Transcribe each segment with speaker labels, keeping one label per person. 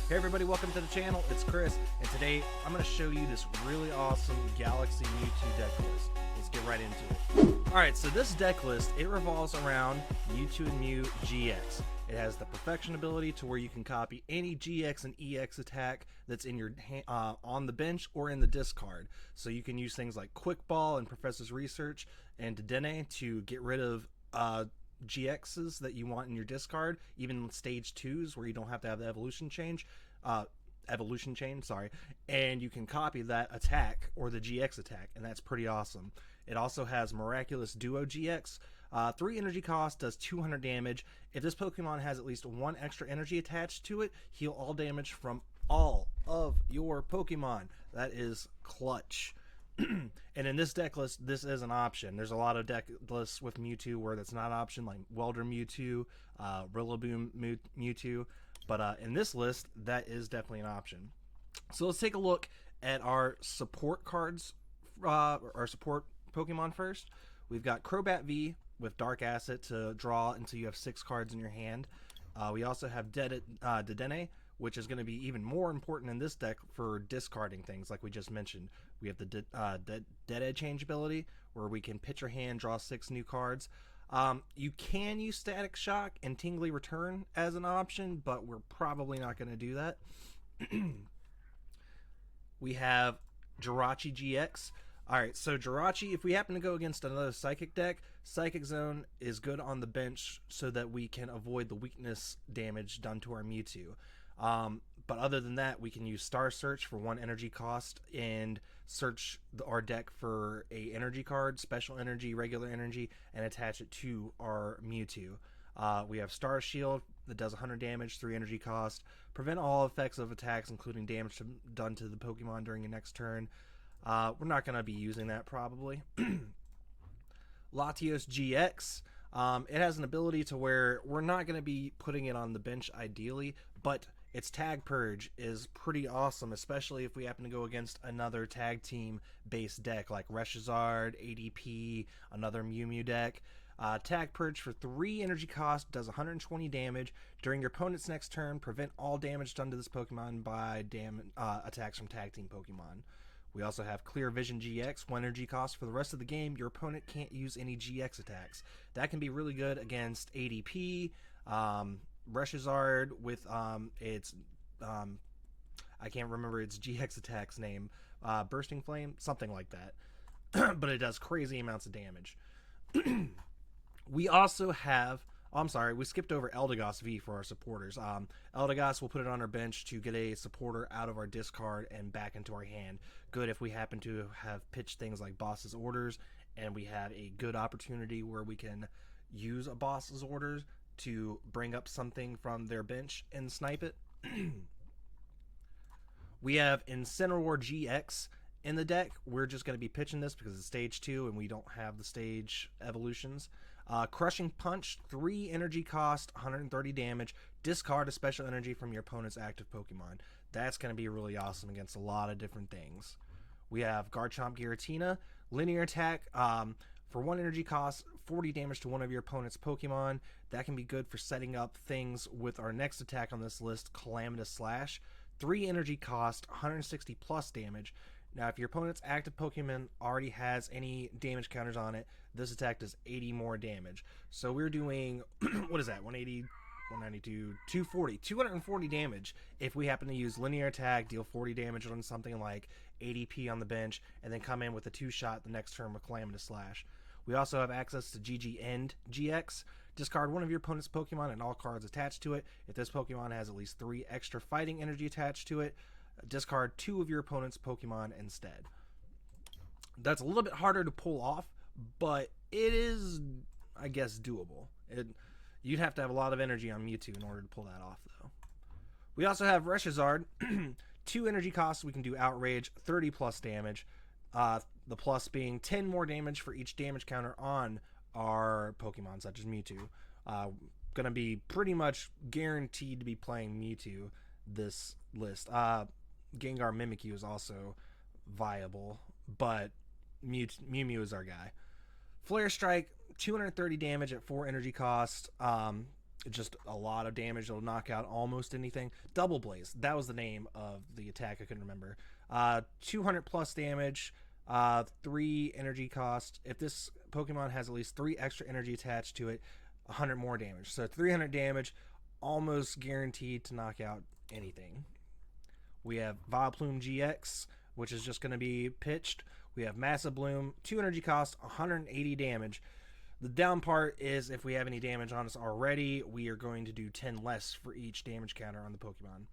Speaker 1: Hey everybody, welcome to the channel. It's Chris, and today I'm going to show you this really awesome Galaxy Mewtwo deck list. Let's get right into it. Alright, so this deck list, it revolves around Mewtwo Mew-GX. It has the perfection ability to where you can copy any GX and EX attack that's in your on the bench or in the discard. So you can use things like Quick Ball and Professor's Research and Dedenne to get rid of GXs that you want in your discard, even stage 2s where you don't have to have the evolution chain, and you can copy that attack or the GX attack, and that's pretty awesome. It also has Miraculous Duo GX, 3 energy cost, does 200 damage. If this Pokemon has at least 1 extra energy attached to it, heal all damage from all of your Pokemon. That is clutch. And in this deck list, this is an option. There's a lot of deck lists with Mewtwo where that's not an option, like Welder Mewtwo, Rillaboom-Mewtwo, but in this list, that is definitely an option. So let's take a look at our support cards, our support Pokemon first. We've got Crobat V with Dark Acid to draw until you have 6 cards in your hand. We also have Dedenne, which is going to be even more important in this deck for discarding things like we just mentioned. We have the Dead Edge change ability, where we can pitch our hand, draw 6 new cards. You can use Static Shock and Tingly Return as an option, but we're probably not going to do that. We have Jirachi-GX. Alright, so Jirachi, if we happen to go against another Psychic deck, Psychic Zone is good on the bench so that we can avoid the weakness damage done to our Mewtwo. But other than that, we can use Star Search for 1 energy cost and search our deck for a energy card, special energy, regular energy, and attach it to our Mewtwo. We have Star Shield that does 100 damage, 3 energy cost, prevent all effects of attacks, including damage done to the Pokemon during your next turn. We're not going to be using that probably. Latios-GX. It has an ability to where we're not going to be putting it on the bench ideally, but its Tag Purge is pretty awesome, especially if we happen to go against another tag team based deck like Reshiram, ADP, another MewMew deck. Tag Purge for 3 energy cost, does 120 damage. During your opponent's next turn, prevent all damage done to this Pokemon by attacks from tag team Pokemon. We also have Clear Vision GX, 1 energy cost. For the rest of the game, your opponent can't use any GX attacks. That can be really good against ADP, Reshiram with its I can't remember its GX attack's name, Bursting Flame, something like that. But it does crazy amounts of damage. We also have, we skipped over Eldegoss V for our supporters. Eldegoss, will put it on our bench to get a supporter out of our discard and back into our hand. Good if we happen to have pitched things like Boss's Orders, and we have a good opportunity where we can use a Boss's Orders to bring up something from their bench and snipe it. We have Incineroar-GX in the deck. We're just going to be pitching this because it's stage 2 and we don't have the stage evolutions. Crushing Punch, 3 energy cost, 130 damage. Discard a special energy from your opponent's active Pokemon. That's going to be really awesome against a lot of different things. We have Garchomp Giratina, linear attack, for 1 energy cost, 40 damage to one of your opponent's Pokemon. That can be good for setting up things with our next attack on this list, Calamitous Slash. 3 energy cost, 160 plus damage. Now, if your opponent's active Pokemon already has any damage counters on it, this attack does 80 more damage. So we're doing, what is that, 180, 192, 240, 240 damage if we happen to use linear attack, deal 40 damage on something like ADP on the bench, and then come in with a 2-shot the next turn with Calamitous Slash. We also have access to Dedenne-GX. Discard one of your opponent's Pokemon and all cards attached to it. If this Pokemon has at least 3 extra fighting energy attached to it, discard 2 of your opponent's Pokemon instead. That's a little bit harder to pull off, but it is, I guess, doable. You'd have to have a lot of energy on Mewtwo in order to pull that off, though. We also have Reshiram. 2 energy costs, we can do Outrage, 30 plus damage. The plus being 10 more damage for each damage counter on our Pokemon, such as Mewtwo. Gonna be pretty much guaranteed to be playing Mewtwo this list. Gengar Mimikyu is also viable, but MewMew is our guy. Flare Strike, 230 damage at 4 energy cost. just a lot of damage. It'll knock out almost anything. Double Blaze, that was the name of the attack. I couldn't remember. 200 plus damage, 3 energy cost. If this Pokemon has at least 3 extra energy attached to it, 100 more damage. So 300 damage, almost guaranteed to knock out anything. We have Vileplume-GX, which is just going to be pitched. We have Massive Bloom, 2 energy cost, 180 damage. The down part is if we have any damage on us already, we are going to do 10 less for each damage counter on the Pokemon.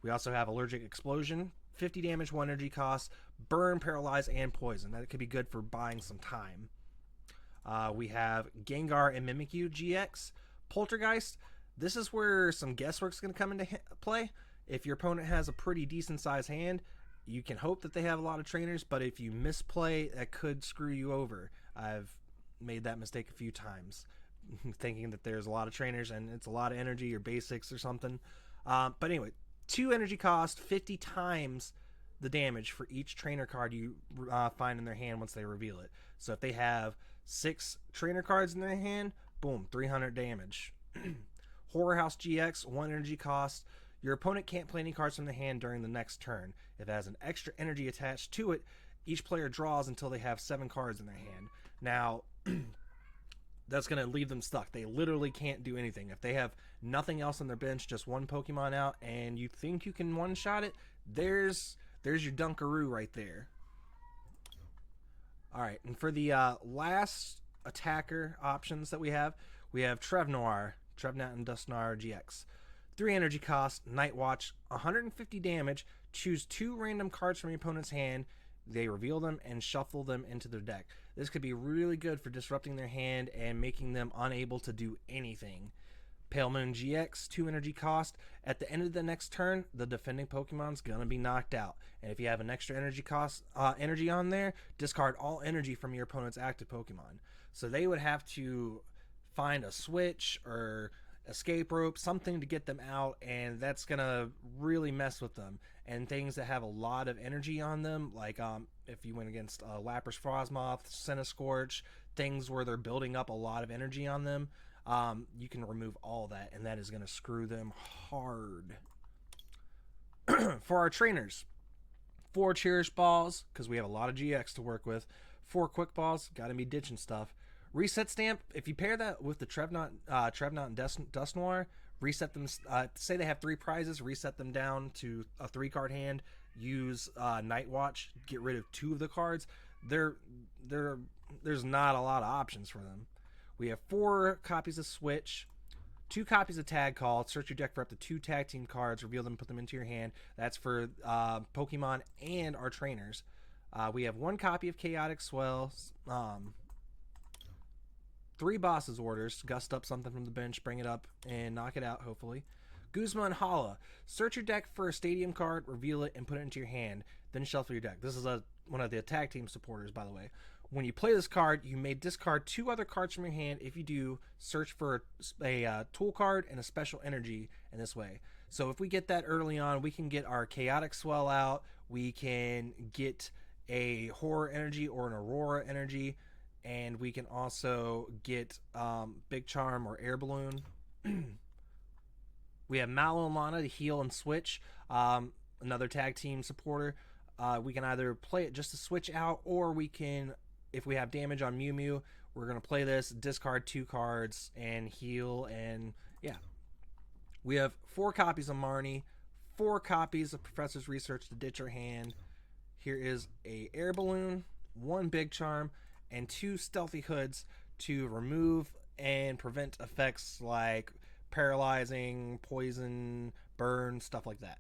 Speaker 1: We also have Allergic Explosion, 50 damage, 1 energy cost, Burn, Paralyze, and Poison. That could be good for buying some time. We have Gengar and Mimikyu-GX. Poltergeist, this is where some guesswork's going to come into play. If your opponent has a pretty decent sized hand, you can hope that they have a lot of trainers, but if you misplay, that could screw you over. I've made that mistake a few times, thinking that there's a lot of trainers and it's a lot of energy or basics or something. But anyway, 2 energy cost, 50 times the damage for each trainer card you find in their hand once they reveal it. So if they have 6 trainer cards in their hand, boom, 300 damage. Horror House GX, 1 energy cost. Your opponent can't play any cards from the hand during the next turn. If it has an extra energy attached to it, each player draws until they have 7 cards in their hand. Now, that's going to leave them stuck. They literally can't do anything. If they have nothing else on their bench, just 1 Pokemon out, and you think you can one-shot it, there's your Dunkaroo right there. Alright, and for the last attacker options that we have Trevenant and Dusknoir-GX. 3 energy cost, Night Watch, 150 damage, choose 2 random cards from your opponent's hand, they reveal them and shuffle them into their deck. This could be really good for disrupting their hand and making them unable to do anything. Pale Moon GX, 2 energy cost. At the end of the next turn, the defending Pokemon's gonna be knocked out. And if you have an extra energy cost, energy on there, discard all energy from your opponent's active Pokemon. So they would have to find a switch or escape rope, something to get them out, and that's gonna really mess with them. And things that have a lot of energy on them, like if you went against Lapras Frostmoth, Centiskorch, things where they're building up a lot of energy on them, you can remove all that, and that is gonna screw them hard. For our trainers, 4 Cherish Balls, because we have a lot of GX to work with. 4 Quick Balls, gotta be ditching stuff. Reset Stamp, if you pair that with the Trevenant and Dusknoir, reset them, say they have 3 prizes, reset them down to a 3-card hand, use Night Watch, get rid of 2 of the cards. There's not a lot of options for them. We have 4 copies of Switch, 2 copies of Tag Call, search your deck for up to 2 tag team cards, reveal them, put them into your hand. That's for Pokemon and our trainers. We have 1 copy of Chaotic Swell, 3 Boss's Orders, gust up something from the bench, bring it up, and knock it out, hopefully. Guzma Hala, search your deck for a stadium card, reveal it, and put it into your hand, then shuffle your deck. This is one of the attack team supporters, by the way. When you play this card, you may discard 2 other cards from your hand. If you do, search for a tool card and a special energy in this way. So if we get that early on, we can get our Chaotic Swell out, we can get a Horror Energy or an Aurora Energy, and we can also get Big Charm or Air Balloon. We have Mallow Lana to heal and switch, another tag team supporter. We can either play it just to switch out, or we can, if we have damage on MewMew, we're going to play this, discard 2 cards, and heal, and yeah. We have 4 copies of Marnie, 4 copies of Professor's Research to ditch our hand. Here is a Air Balloon, 1 Big Charm, and 2 Stealthy Hoods to remove and prevent effects like paralyzing, poison, burn, stuff like that.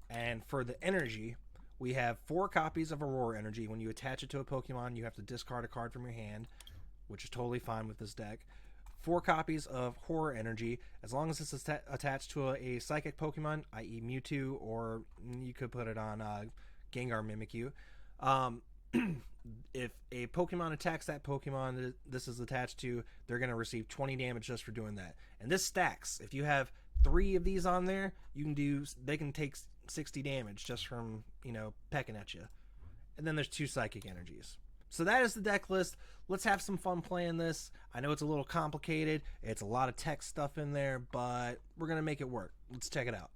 Speaker 1: And for the energy, we have 4 copies of Aurora Energy. When you attach it to a Pokemon, you have to discard a card from your hand, which is totally fine with this deck. 4 copies of Horror Energy, as long as it's attached to a Psychic Pokemon, i.e. Mewtwo, or you could put it on Gengar Mimikyu. If a Pokemon attacks that Pokemon this is attached to, they're going to receive 20 damage just for doing that. And this stacks. If you have 3 of these on there, they can take 60 damage just from, pecking at you. And then there's 2 Psychic Energies. So that is the deck list. Let's have some fun playing this. I know it's a little complicated. It's a lot of text stuff in there, but we're going to make it work. Let's check it out.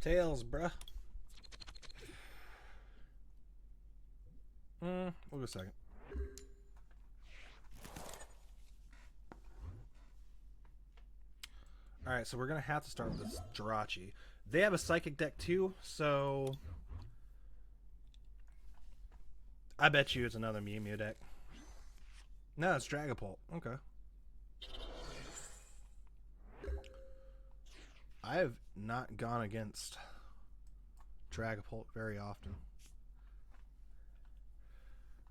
Speaker 1: Tails, bruh. We'll go second. Alright, so we're going to have to start with this Jirachi. They have a Psychic deck too, so I bet you it's another MewMew deck. No, it's Dragapult. Okay. I have not gone against Dragapult very often.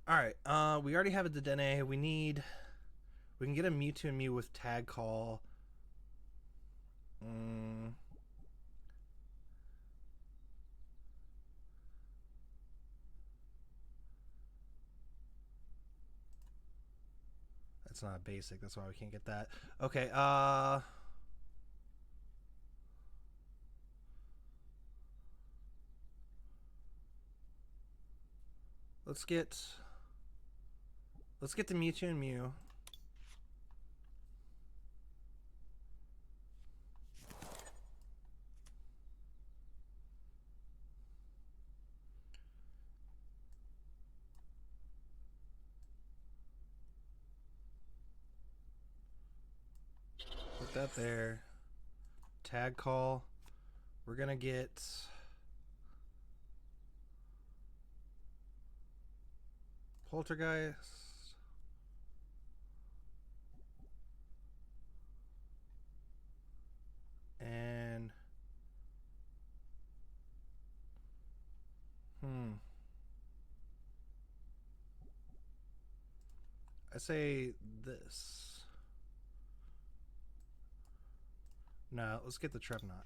Speaker 1: Alright, we already have a Dedenne. We can get a Mewtwo Mew with Tag Call. That's not a basic, that's why we can't get that. Okay, let's get the Mewtwo and Mew. Put that there. Tag Call. We're gonna get Poltergeist. And I say this. No, let's get the Trevenant.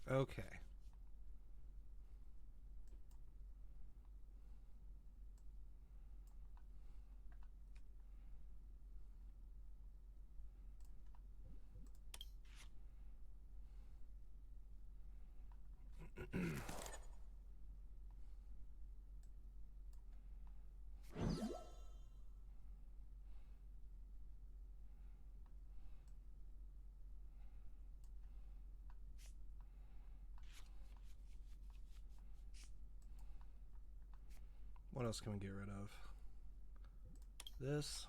Speaker 1: Okay. What else can we get rid of? This.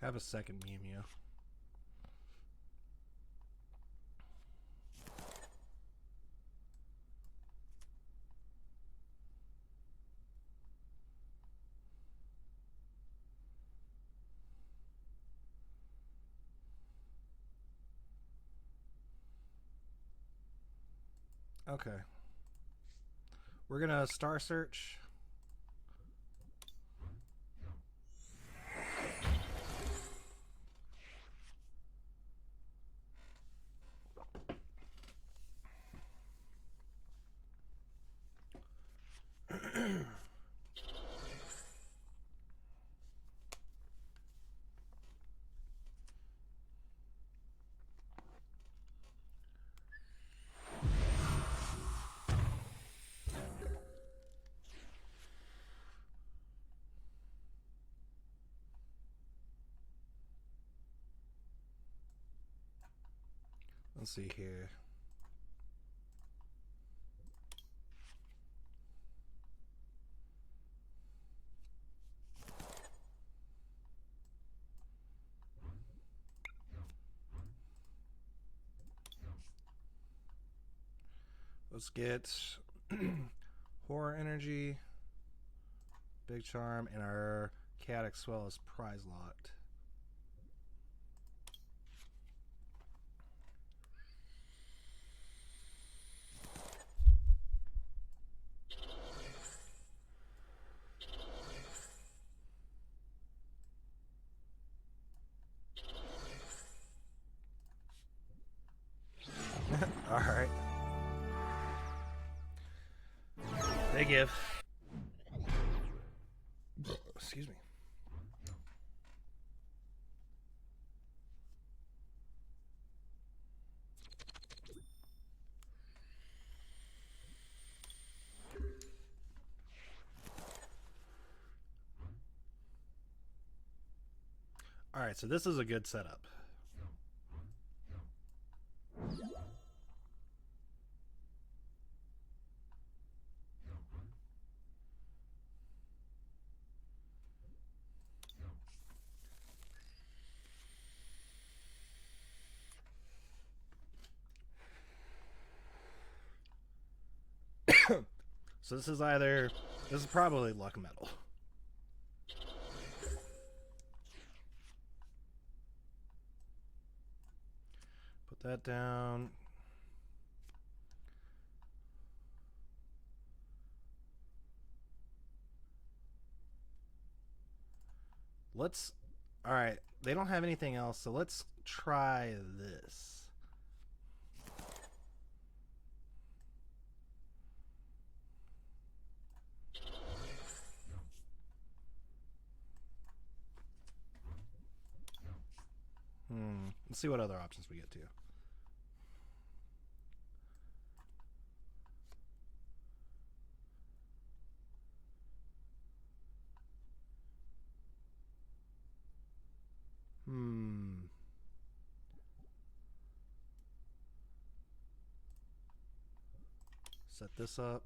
Speaker 1: Have a second MewMew. Okay. We're gonna Star Search. Let's see here. Let's get Horror Energy, Big Charm, and our Chaotic Swell is prize locked. All right. They give. Excuse me. All right, so this is a good setup. So this is probably luck metal. Put that down. All right, they don't have anything else, so let's try this. Let's see what other options we get to. Set this up.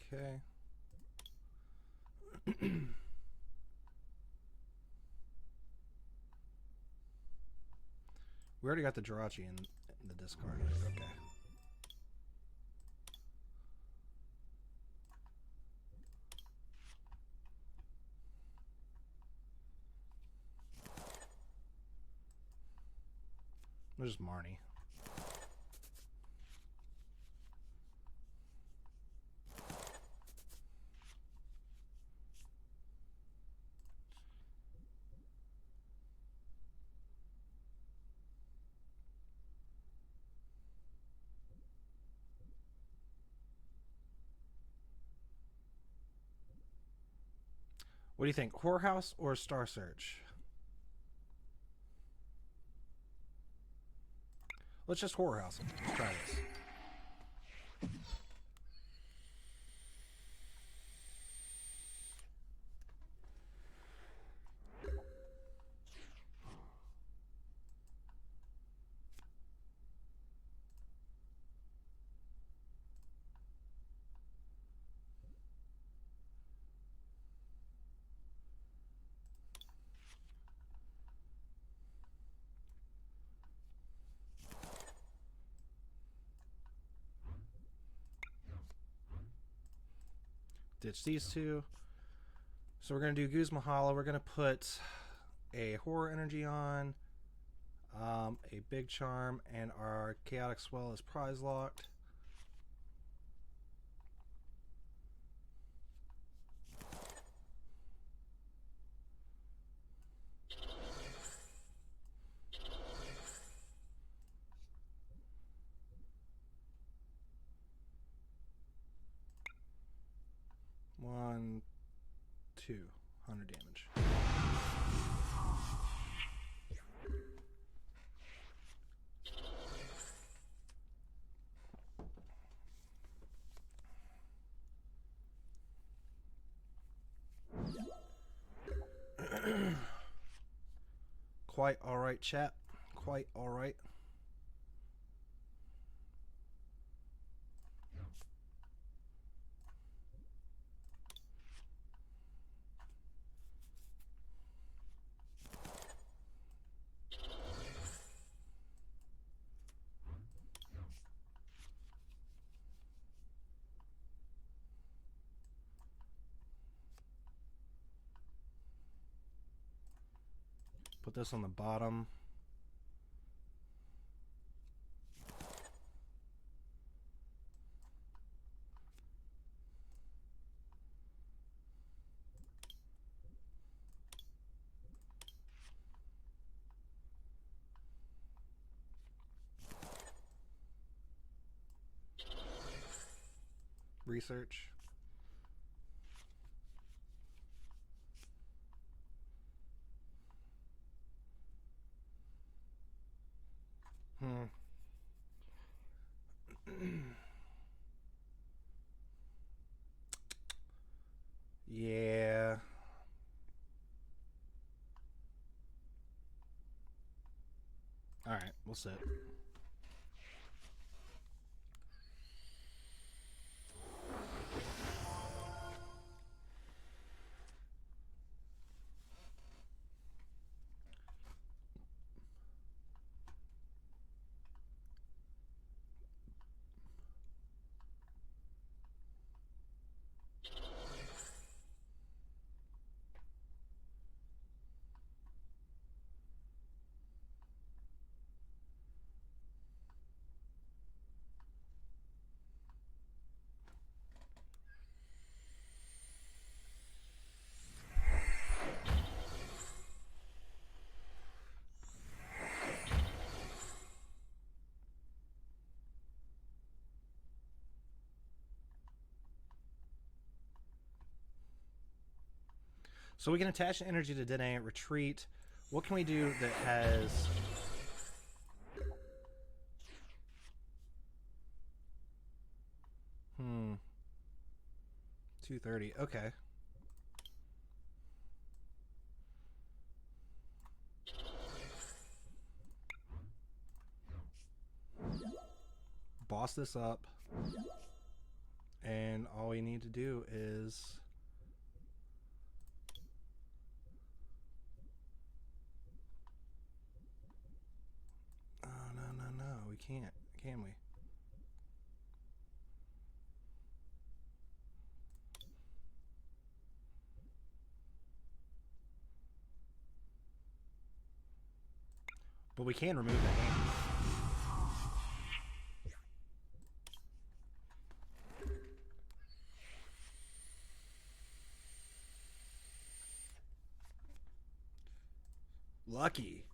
Speaker 1: Okay. We already got the Jirachi in the discard. Okay. There's Marnie. What do you think, Whorehouse or Star Search? Let's just Whorehouse them. Let's try this. Ditch these two. So we're going to do Guzma Hala. We're going to put a Horror Energy on, a Big Charm, and our Chaotic Swell is prize locked. One, 200 damage. Quite all right, chat. Quite all right. put this on the bottom. Research. Yeah. All right, we'll sit. So we can attach energy to Dedenne, retreat. What can we do that has... Hmm. 230. Okay. Boss this up. And all we need to do is... Oh, no. We can't. Can we? But we can remove the hand. Lucky.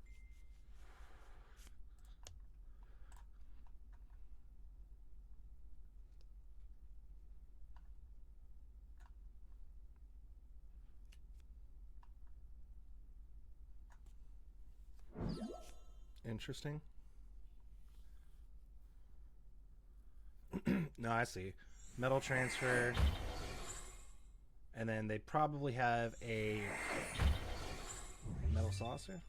Speaker 1: Interesting. No, I see. Metal transfer. And then they probably have a metal saucer.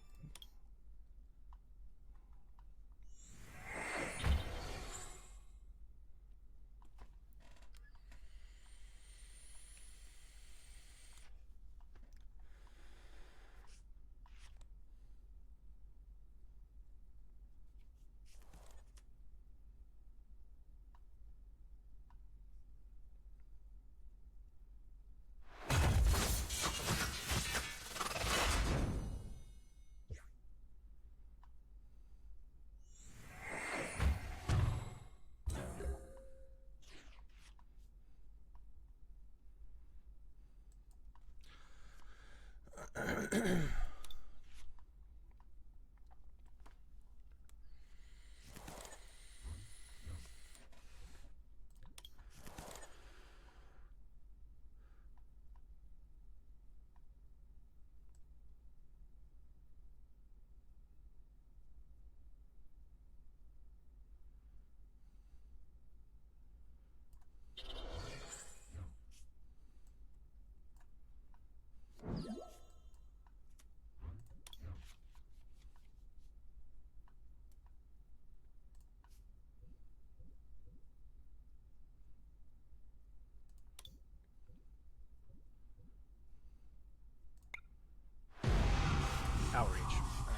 Speaker 1: Outreach. All right.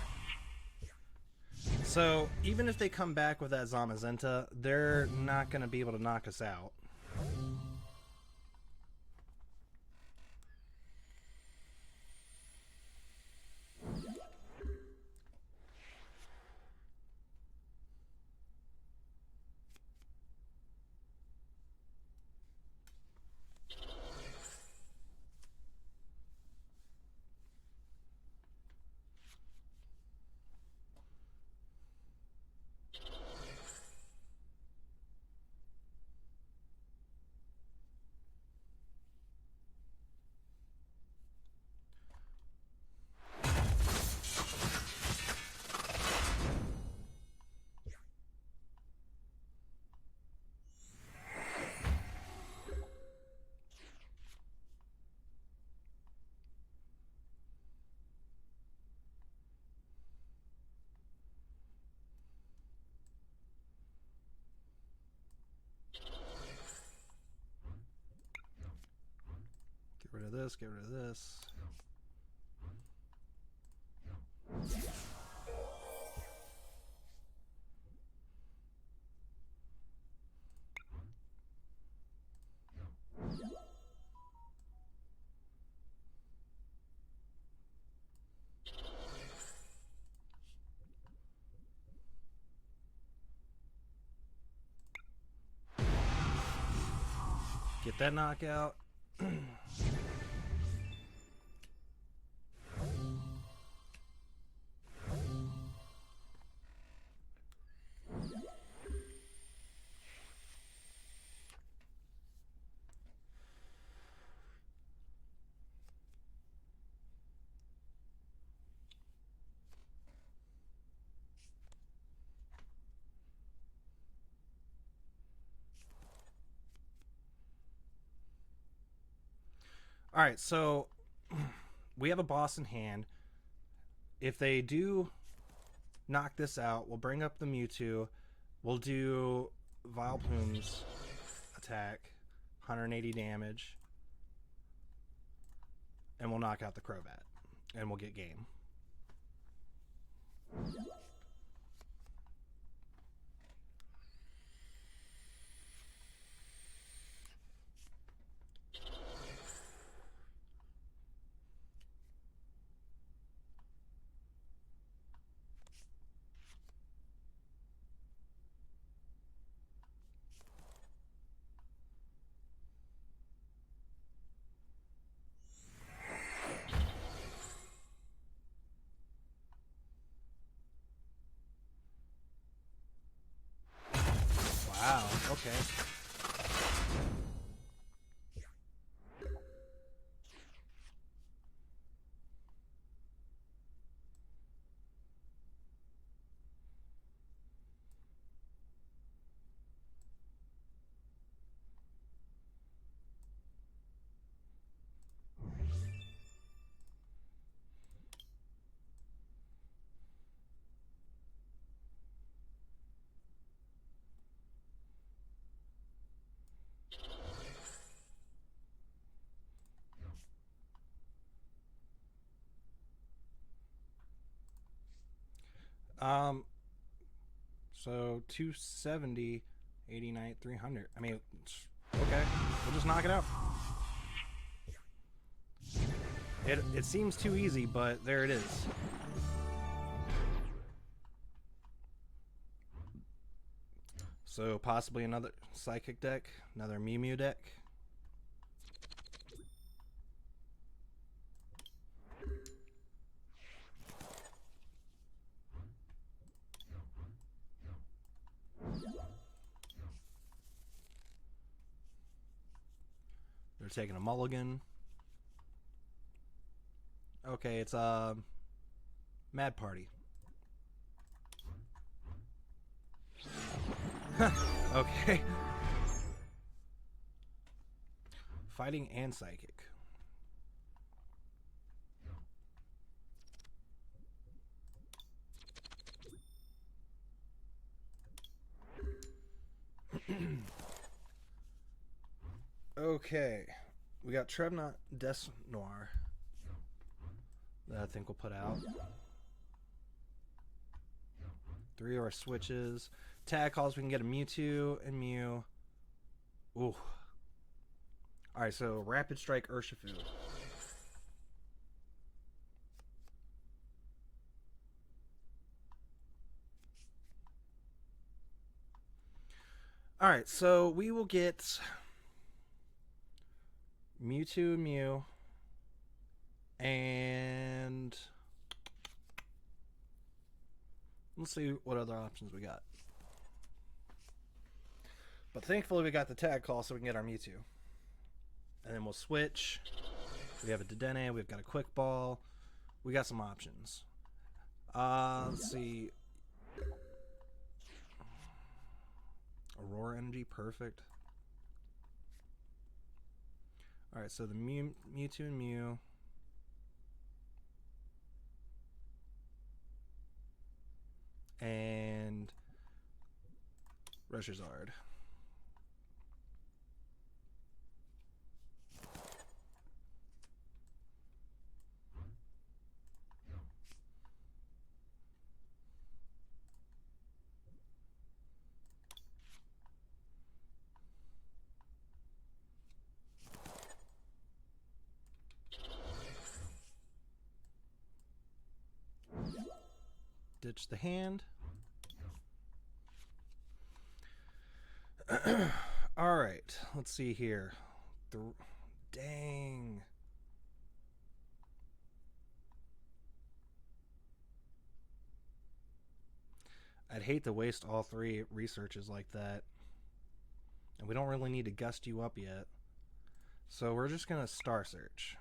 Speaker 1: So even if they come back with that Zamazenta, they're not going to be able to knock us out. this, get rid of this. Get that knockout. All right, so we have a boss in hand. If they do knock this out, we'll bring up the Mewtwo. We'll do Vileplume's attack, 180 damage, and we'll knock out the Crobat, and we'll get game. Wow, okay. So 270, 89, 300. I mean, okay, we'll just knock it out. It seems too easy, but there it is. So possibly another Psychic deck, another MewMew deck. They're taking a mulligan. Okay, it's Mad Party. Okay. Fighting and Psychic. Okay, we got Trevenant Dusknoir that I think we'll put out. 3 of our switches. Tag calls, we can get a Mewtwo and Mew. Ooh. Alright, so Rapid Strike Urshifu. Alright, so we will get Mewtwo and Mew, and let's see what other options we got. But thankfully we got the tag call so we can get our Mewtwo. And then we'll switch. We have a Dedenne, we've got a Quick Ball. We got some options. Let's see. Aurora Energy, perfect. Alright, so the Mewtwo and Mew. And Reshiram. switch the hand. All right, let's see here. Dang. I'd hate to waste all 3 researches like that. And we don't really need to gust you up yet. So we're just going to star search.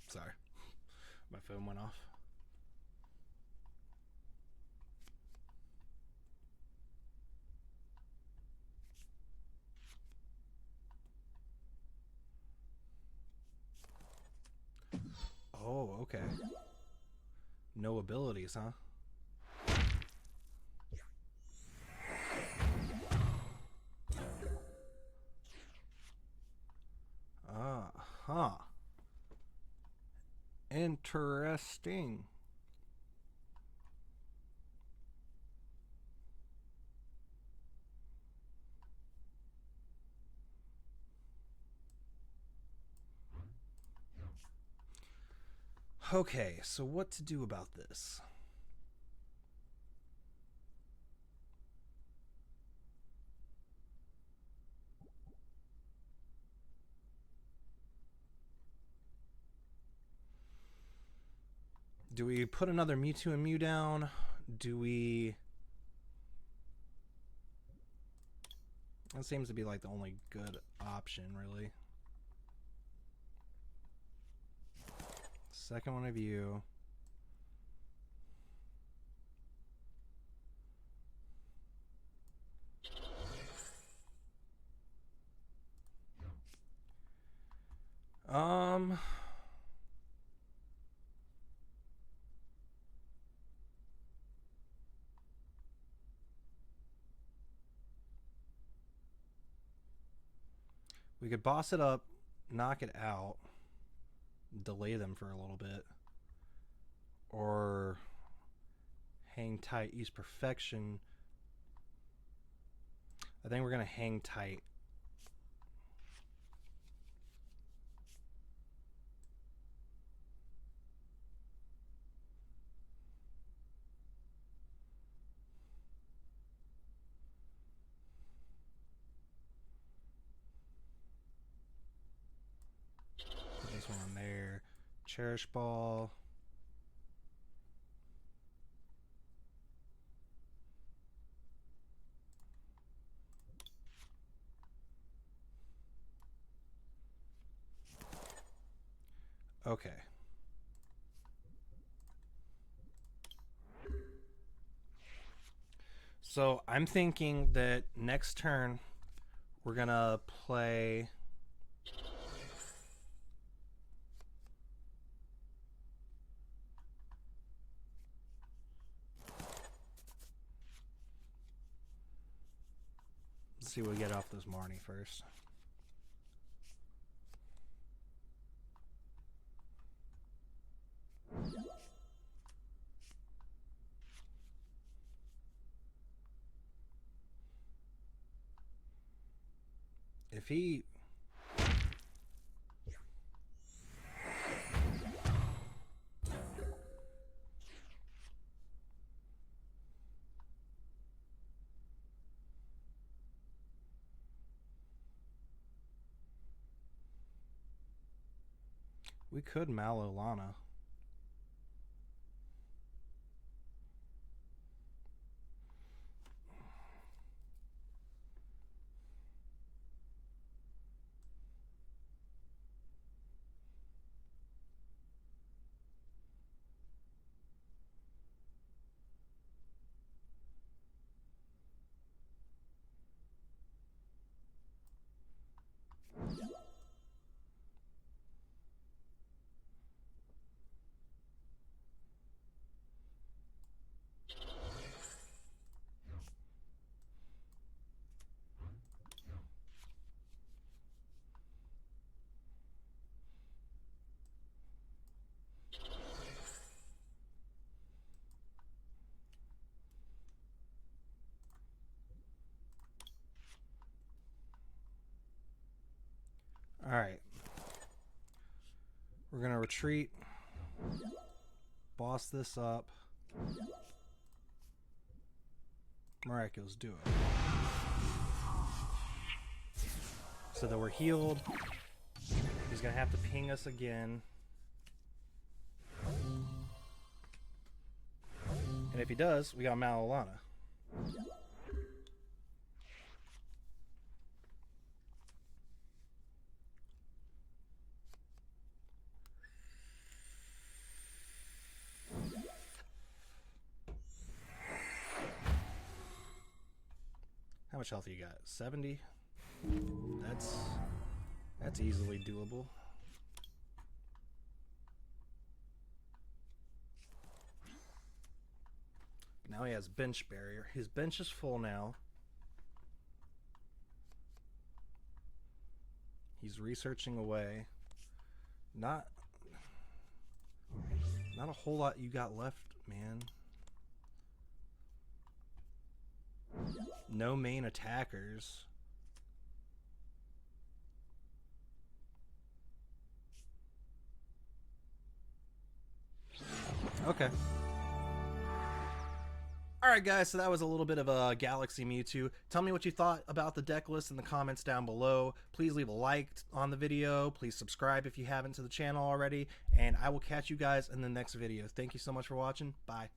Speaker 1: Sorry, my phone went off. Oh, okay. No abilities, huh? Huh. Interesting. Okay, so what to do about this? Do we put another Mewtwo and Mew down? Do we... That seems to be like the only good option, really. Second one of you. We could boss it up, knock it out, delay them for a little bit, or hang tight, use perfection. I think we're going to hang tight. Put this one on there. Cherish Ball. Okay. So I'm thinking that next turn we're gonna play let's see what we get off this Marnie first. If he we could Mallow Lana. We're gonna retreat, boss this up. Miraculous, do it. So that we're healed. He's gonna have to ping us again. And if he does, we got Mallow Lana. How much health you got? 70? That's easily doable. Now he has bench barrier. His bench is full now. He's researching away. Not a whole lot you got left, man. No main attackers. Okay. Alright guys, so that was a little bit of a Galaxy Mewtwo. Tell me what you thought about the deck list in the comments down below. Please leave a like on the video. Please subscribe if you haven't to the channel already. And I will catch you guys in the next video. Thank you so much for watching. Bye.